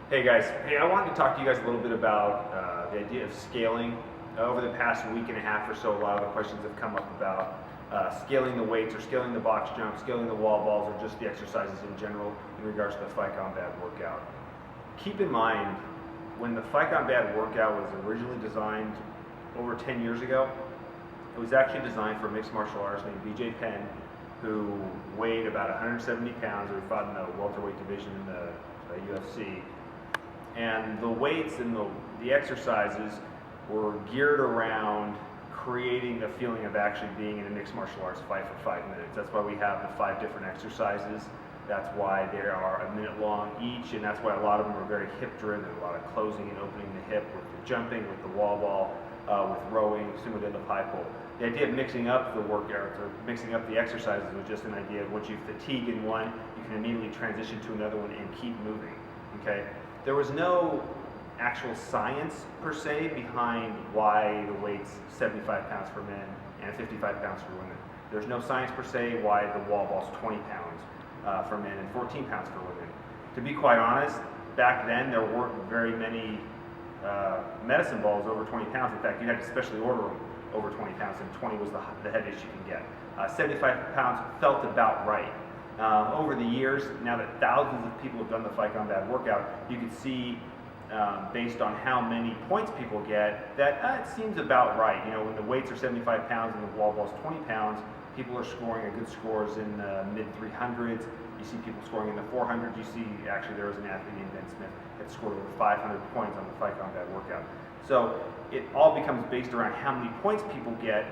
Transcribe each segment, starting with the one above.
Hey guys, hey, I wanted to talk to you guys a little bit about the idea of scaling. Over the past week and a half or so, a lot of the questions have come up about scaling the weights or scaling the box jump, scaling the wall balls, or just the exercises in general in regards to the Fight Gone Bad workout. Keep in mind, when the Fight Gone Bad workout was originally designed over 10 years ago, it was actually designed for a mixed martial artist named BJ Penn, who weighed about 170 pounds, or he fought in the welterweight division in the UFC. And the weights and the exercises were geared around creating the feeling of actually being in a mixed martial arts fight for 5 minutes. That's why we have the 5 different exercises. That's why they are a minute long each, and that's why a lot of them are very hip driven, a lot of closing and opening the hip with the jumping, with the wall ball, with rowing, sumo deadlift, high pull. The idea of mixing up the workouts or mixing up the exercises was just an idea of once you fatigue in one, you can immediately transition to another one and keep moving. Okay? There was no actual science per se behind why the weight's 75 pounds for men and 55 pounds for women. There's no science per se why the wall ball's 20 pounds for men and 14 pounds for women. To be quite honest, back then there weren't very many medicine balls over 20 pounds. In fact, you had to specially order them over 20 pounds, and 20 was the heaviest you can get. 75 pounds felt about right. Over the years, now that thousands of people have done the Fight Gone Bad workout, you can see, based on how many points people get, that it seems about right. You know, when the weights are 75 pounds and the wall ball's 20 pounds, people are scoring a good scores in the mid 300s. You see people scoring in the 400s. You see, actually, there was an athlete named Ben Smith that scored over 500 points on the Fight Gone Bad workout. So it all becomes based around how many points people get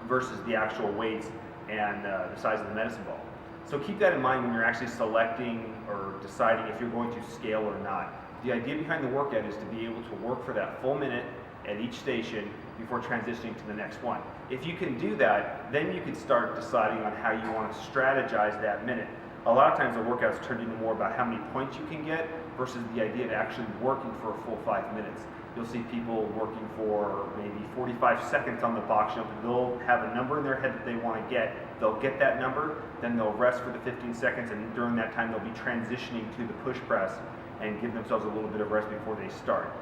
versus the actual weights and the size of the medicine ball. So keep that in mind when you're actually selecting or deciding if you're going to scale or not. The idea behind the workout is to be able to work for that full minute at each station before transitioning to the next one. If you can do that, then you can start deciding on how you want to strategize that minute. A lot of times the workouts turn into more about how many points you can get versus the idea of actually working for a full 5 minutes. You'll see people working for maybe 45 seconds on the box jump, and they'll have a number in their head that they want to get. They'll get that number, then they'll rest for the 15 seconds, and during that time they'll be transitioning to the push press and give themselves a little bit of rest before they start.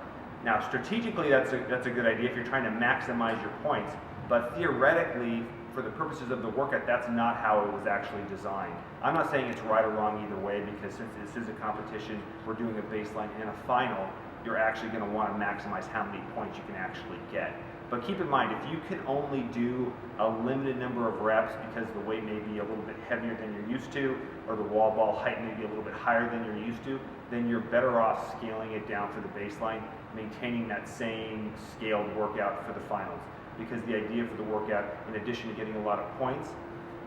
Now, strategically, that's a good idea if you're trying to maximize your points, but theoretically, for the purposes of the workout, that's not how it was actually designed. I'm not saying it's right or wrong either way, because since this is a competition, we're doing a baseline and a final, you're actually going to want to maximize how many points you can actually get. But keep in mind, if you can only do a limited number of reps because the weight may be a little bit heavier than you're used to, or the wall ball height may be a little bit higher than you're used to, then you're better off scaling it down for the baseline, maintaining that same scaled workout for the finals. Because the idea for the workout, in addition to getting a lot of points,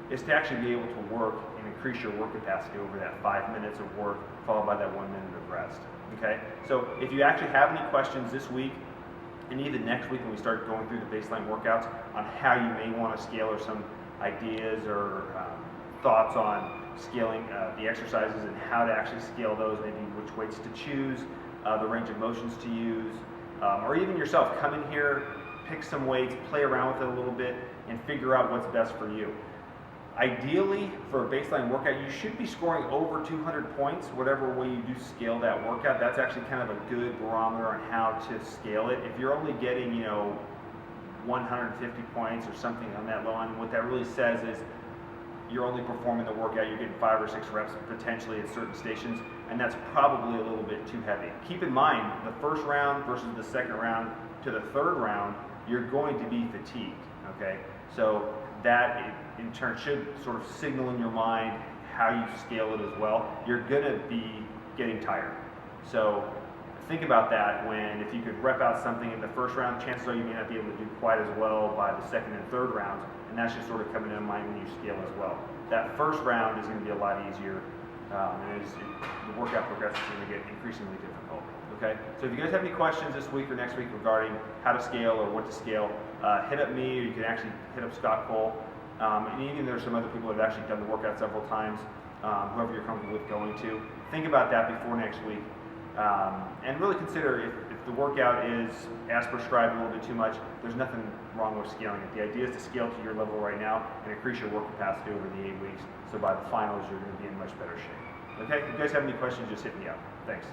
is to actually be able to work and increase your work capacity over that 5 minutes of work, followed by that 1 minute of rest. Okay? So if you actually have any questions this week, and even next week when we start going through the baseline workouts on how you may want to scale, or some ideas or thoughts on scaling the exercises and how to actually scale those, maybe which weights to choose, the range of motions to use, or even yourself, come in here, pick some weights, play around with it a little bit, and figure out what's best for you. Ideally, for a baseline workout, you should be scoring over 200 points, whatever way you do scale that workout. That's actually kind of a good barometer on how to scale it. If you're only getting, 150 points or something on that low end, what that really says is you're only performing the workout, you're getting 5 or 6 reps potentially at certain stations, and that's probably a little bit too heavy. Keep in mind, the first round versus the second round to the third round, you're going to be fatigued, okay? So that in turn should sort of signal in your mind how you scale it as well. You're gonna be getting tired. So think about that if you could rep out something in the first round, chances are you may not be able to do quite as well by the second and third rounds, and that should sort of come into mind when you scale as well. That first round is gonna be a lot easier, and the workout progresses is gonna get increasingly difficult. Okay, so if you guys have any questions this week or next week regarding how to scale or what to scale, hit up me, or you can actually hit up Scott Cole. And even there's some other people that have actually done the workout several times, whoever you're comfortable with going to. Think about that before next week. And really consider if the workout is as prescribed a little bit too much, there's nothing wrong with scaling it. The idea is to scale to your level right now and increase your work capacity over the 8 weeks, so by the finals you're going to be in much better shape. Okay, if you guys have any questions, just hit me up. Thanks.